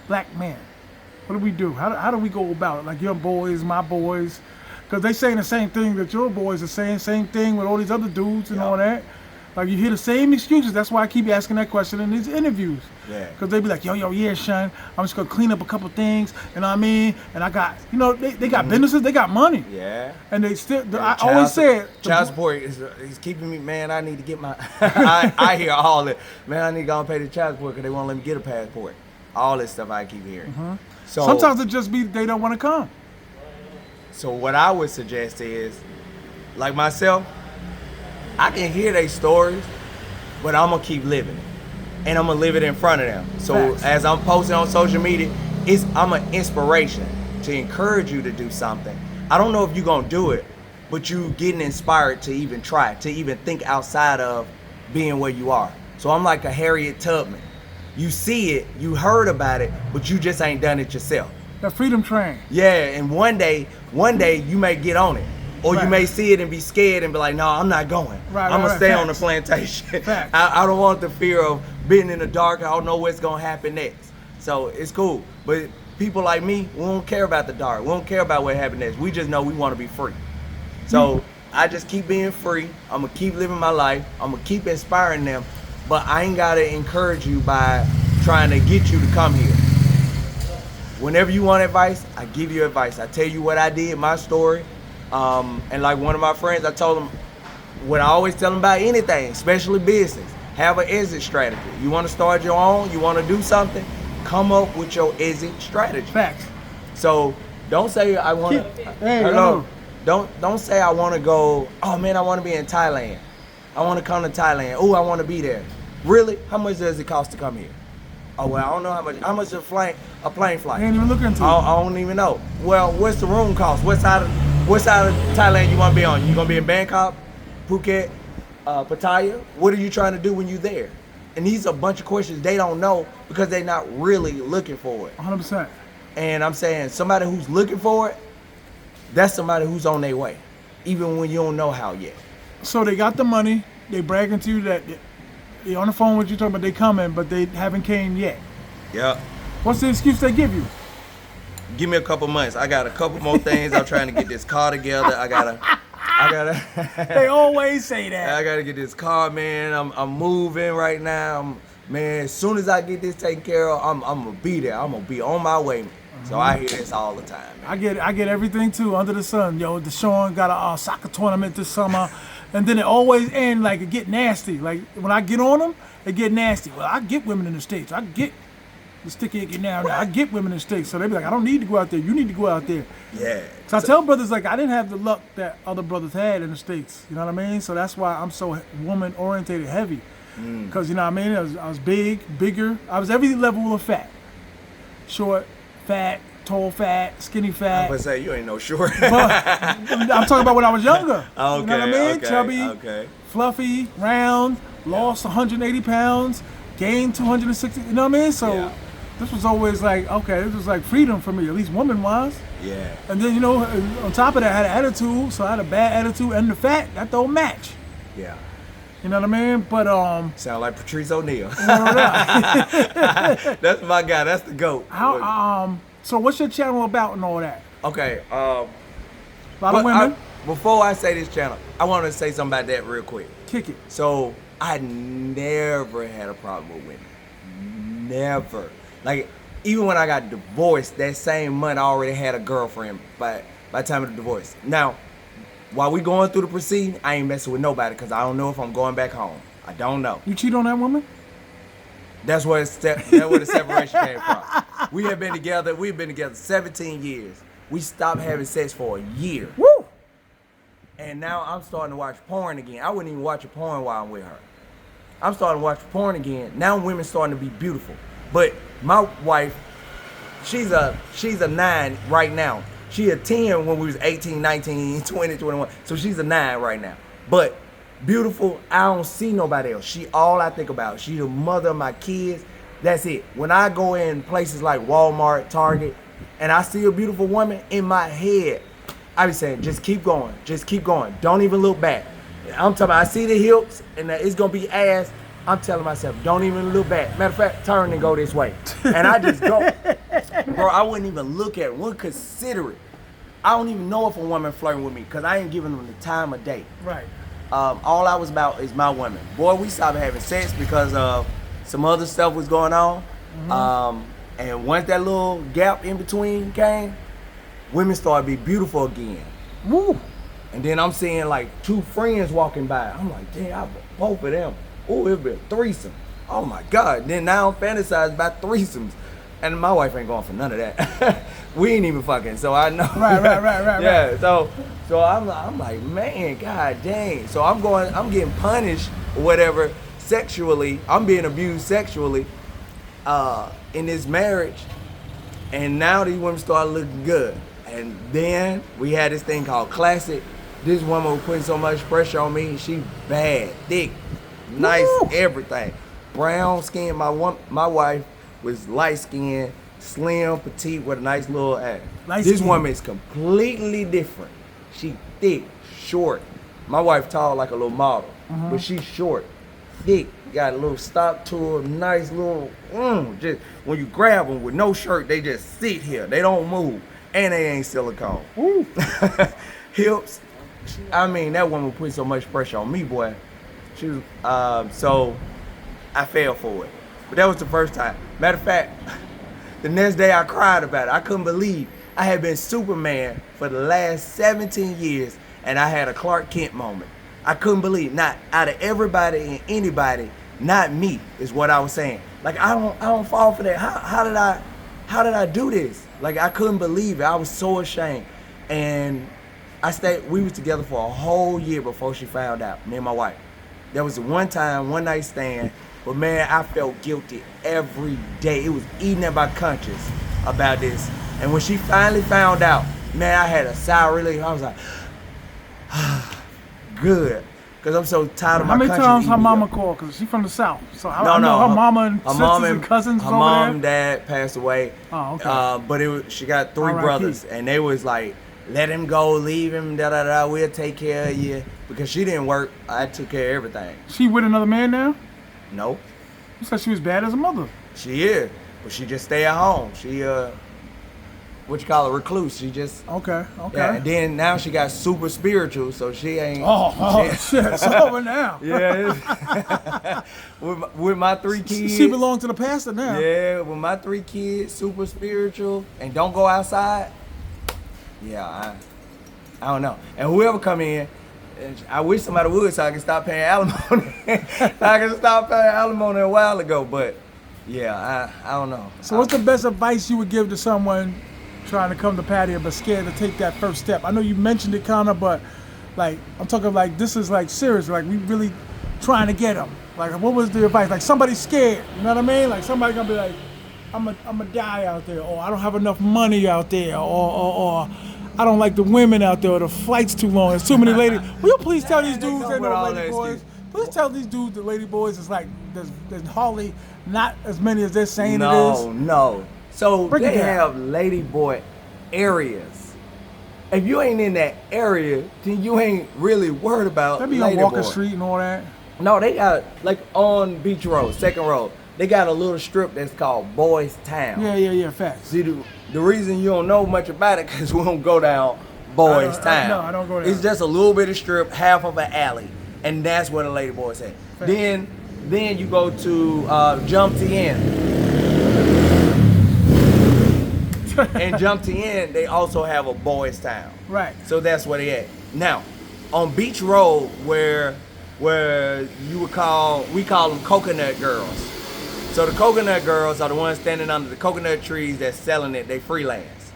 Black men. What do we do? How do we go about it? Like your boys, my boys. Because they saying the same thing that your boys are saying. Same thing with all these other dudes and all that. Like you hear the same excuses. That's why I keep asking that question in these interviews. Yeah. Because they be like, yeah, son, I'm just going to clean up a couple things. You know what I mean? And I got, they got businesses. They got money. Yeah. And they still, I Child always said. child support is keeping me, man, I need to get my, I hear all that. Man, I need to go and pay the child support because they won't let me get a passport. All this stuff I keep hearing. So Sometimes it just be they don't want to come. So what I would suggest is, like myself, I can hear their stories, but I'm gonna keep living it, and I'm gonna live it in front of them. So Facts. as I'm posting on social media, I'm an inspiration to encourage you to do something. I don't know if you're gonna do it, but you getting inspired to even try, to even think outside of being where you are. So I'm like a Harriet Tubman. You see it, you heard about it, but you just ain't done it yourself. The freedom train. Yeah, and one day you may get on it. Or you may see it and be scared and be like, no, I'm not going. I'm going to stay on the plantation. I don't want the fear of being in the dark. I don't know what's going to happen next. So it's cool. But people like me, we don't care about the dark. We don't care about what happens next. We just know we want to be free. So I just keep being free. I'm going to keep living my life. I'm going to keep inspiring them. But I ain't got to encourage you by trying to get you to come here. Whenever you want advice, I give you advice. I tell you what I did, my story. And like one of my friends, I told him what I always tell them about anything, especially business. Have an exit strategy. You want to start your own, you want to do something, come up with your exit strategy. Facts. So don't say I want to. Hello. Don't say I want to go. Oh man, I want to be in Thailand. I want to come to Thailand. Oh, I want to be there. Really? How much does it cost to come here? Oh well, I don't know how much. How much a plane flight? Ain't even looking into it. I don't even know. Well, what's the room cost? What side of Thailand you want to be on? You gonna be in Bangkok, Phuket, Pattaya? What are you trying to do when you're there? And these are a bunch of questions they don't know because they're not really looking for it. 100%. And I'm saying somebody who's looking for it, that's somebody who's on their way, even when you don't know how yet. So they got the money. They bragging to you that they on the phone with you talking about they coming, but they haven't came yet. Yeah. What's the excuse they give you? Give me a couple months. I got a couple more things. I'm trying to get this car together. I gotta. They always say that. I gotta get this car, man. I'm moving right now. Man, as soon as I get this taken care of, I'm gonna be there. I'm gonna be on my way. So I hear this all the time, man. I get everything too under the sun. Yo, Deshaun got a soccer tournament this summer, and then it always end like it get nasty. Like when I get on them, it get nasty. Well, I get women in the States. I get the sticky icky now. I get women in the States. So they be like, I don't need to go out there. You need to go out there. Yeah. So I tell brothers like I didn't have the luck that other brothers had in the States. You know what I mean? So that's why I'm so woman orientated heavy. Because you know what I mean? I was bigger. I was every level of fat. Short, fat, tall, fat, skinny fat. I'm gonna say you ain't no short. But I'm talking about when I was younger. Okay, you know what I mean? okay, Chubby, okay. fluffy, round, lost 180 pounds, gained 260. You know what I mean? So this was always like, okay, this was like freedom for me, at least woman-wise. Yeah. And then, you know, on top of that, I had an attitude. So I had a bad attitude and the fat, that don't match. Yeah. You know what I mean? But sound like Patrice O'Neal. That's That's my guy. That's the GOAT. how so what's your channel about and all that? Okay. A lot of women. Before I say this channel, I want to say something about that real quick. Kick it. So I never had a problem with women. Never. Like even when I got divorced, that same month I already had a girlfriend by the time of the divorce. Now, while we going through the proceeding, I ain't messing with nobody because I don't know if I'm going back home. I don't know. You cheat on that woman? That's where the separation came from. We've been together 17 years. We stopped having sex for a year. Woo! And now I'm starting to watch porn again. I wouldn't even watch a porn while I'm with her. I'm starting to watch porn again. Now women starting to be beautiful. But my wife, she's a 9 right now. She a 10 when we was 18, 19, 20, 21. So she's a 9 right now. But beautiful, I don't see nobody else. She all I think about. She the mother of my kids. That's it. When I go in places like Walmart, Target, and I see a beautiful woman, in my head, I be saying, just keep going. Just keep going. Don't even look back. I'm talking about, I see the hips and it's going to be ass. I'm telling myself, don't even look back. Matter of fact, turn and go this way. And I just go. Bro, I wouldn't even look at it. Wouldn't consider it. I don't even know if a woman flirting with me because I ain't giving them the time of day. Right. All I was about is my woman. Boy, we stopped having sex because some other stuff was going on. And once that little gap in between came, women started to be beautiful again. Woo! And then I'm seeing like 2 friends walking by. I'm like, damn, both of them. Oh, it'll be a threesome. Oh my God. Then now I'm fantasizing about threesomes. And my wife ain't going for none of that. We ain't even fucking, so I know. Right. Yeah, so I'm like, man, God dang. So I'm getting punished or whatever sexually. I'm being abused sexually in this marriage. And now these women start looking good. And then we had this thing called classic. This woman was putting so much pressure on me. She bad, thick, nice, everything. brown skin. My wife was light skin, slim, petite, with a nice little ass. This woman is completely different. She thick, short. My wife tall like a little model, but she's short, thick, got a little stop to her, nice little, just when you grab them with no shirt, they just sit here. They don't move, and they ain't silicone. Hips, I mean, that woman put so much pressure on me, boy. She was, so I fell for it. But that was the first time. Matter of fact, the next day I cried about it. I couldn't believe I had been Superman for the last 17 years, and I had a Clark Kent moment. I couldn't believe, not out of everybody and anybody, not me, is what I was saying. Like, I don't fall for that. How did I do this? Like, I couldn't believe it. I was so ashamed. And we was together for a whole year before she found out, me and my wife. There was a one night stand, but man, I felt guilty every day. It was eating at my conscience about this. And when she finally found out, man, I had a sigh of relief. I was like, good. Because I'm so tired of my country. How many times her mama called? Because she's from the South. So I know her mama and sisters and cousins her over mom there. and dad passed away. Oh, okay. But she got 3 brothers. And they was like, let him go, leave him, da-da-da, we'll take care of you. Because she didn't work, I took care of everything. She with another man now? No. You said she was bad as a mother. She is. But she just stay at home. She, what you call a recluse. She just okay. Yeah, and then now she got super spiritual, so she ain't. Shit, it's over now. Yeah, with my 3 kids. She belongs to the pastor now. Yeah, with my 3 kids, super spiritual, and don't go outside. Yeah, I don't know. And whoever come in, I wish somebody would so I can stop paying alimony. I can stop paying alimony a while ago, but yeah, I don't know. So what's the best advice you would give to someone trying to come to Pattaya but scared to take that first step? I know you mentioned it kind of, but like I'm talking like this is like serious, like we really trying to get them. Like what was the advice? Like somebody's scared, you know what I mean? Like somebody gonna be like, I'm gonna die out there, or I don't have enough money out there, or I don't like the women out there, or the flight's too long, there's too many ladies. Will you please tell these dudes they're no lady boys? Please tell these dudes the lady boys is like there's hardly not as many as they're saying it is. No. So they have lady boy areas. If you ain't in that area, then you ain't really worried about They be lady on Walker boy. Street and all that. No, they got like on Beach Road, 2nd Road. They got a little strip that's called Boys Town. Yeah, facts. See, the reason you don't know much about it because we don't go down Boys Town. No, I don't go there. It's just a little bit of strip, half of an alley, and that's where the lady boys at. Then you go to Jump Tien. And Jump Tien, they also have a Boys Town. Right. So that's where they at. Now, on Beach Road, where we call them coconut girls. So the coconut girls are the ones standing under the coconut trees that's selling it. They freelance.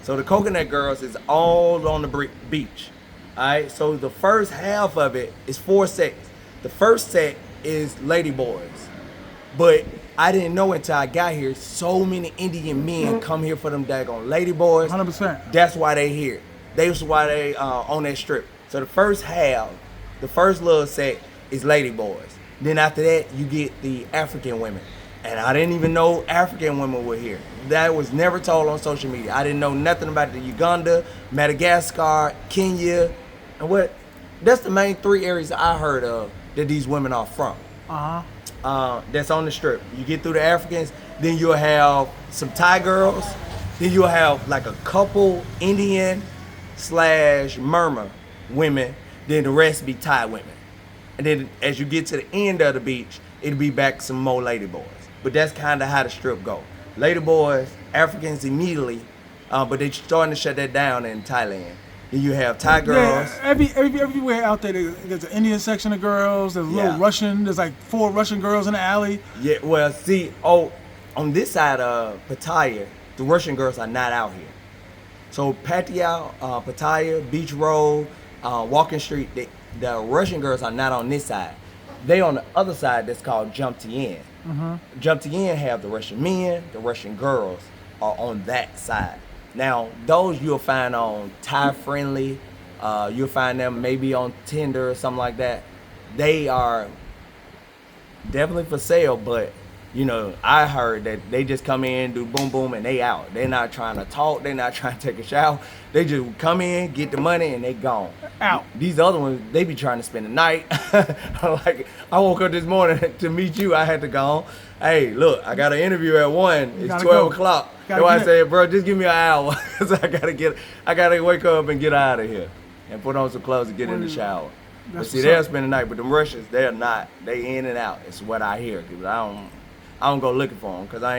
So the coconut girls is all on the beach. All right. So the first half of it is 4 sets. The first set is lady boys, but I didn't know until I got here. So many Indian men come here for them daggone lady boys. 100%. That's why they here. That's why they on that strip. So the first half, the first little set is lady boys. Then after that, you get the African women. And I didn't even know African women were here. That was never told on social media. I didn't know nothing about the Uganda, Madagascar, Kenya, and what. That's the main 3 areas I heard of that these women are from. That's on the strip. You get through the Africans, then you'll have some Thai girls, then you'll have like a couple Indian / Murmur women, then the rest be Thai women. And then as you get to the end of the beach, it'll be back some more lady boys. But that's kind of how the strip go. Lady boys, Africans immediately, but they're starting to shut that down in Thailand. Then you have Thai girls. Yeah, everywhere out there, there's an Indian section of girls. There's a little Russian. There's like 4 Russian girls in the alley. Yeah, well, see, on this side of Pattaya, the Russian girls are not out here. So Pattaya, Pattaya, Beach Road, Walking Street, the Russian girls are not on this side. They on the other side that's called Jump Tien. Jump Tien have the Russian men, the Russian girls are on that side. Now, those you'll find on Thai Friendly, you'll find them maybe on Tinder or something like that. They are definitely for sale, but you know, I heard that they just come in, do boom boom, and they out. They're not trying to talk. They're not trying to take a shower. They just come in, get the money, and they gone. Out. These other ones, they be trying to spend the night. Like, I woke up this morning to meet you. I had to go home. Hey, look, I got an interview at 1. It's gotta 12 go. o'clock. Gotta So I get it. said, bro, just give me an hour. Cause I gotta wake up and get out of here. And put on some clothes and get in the shower. But That's see, what's they'll up. spend the night, but them Russians, they're not. They in and out. It's what I hear. Cause I don't go looking for them, cause I ain't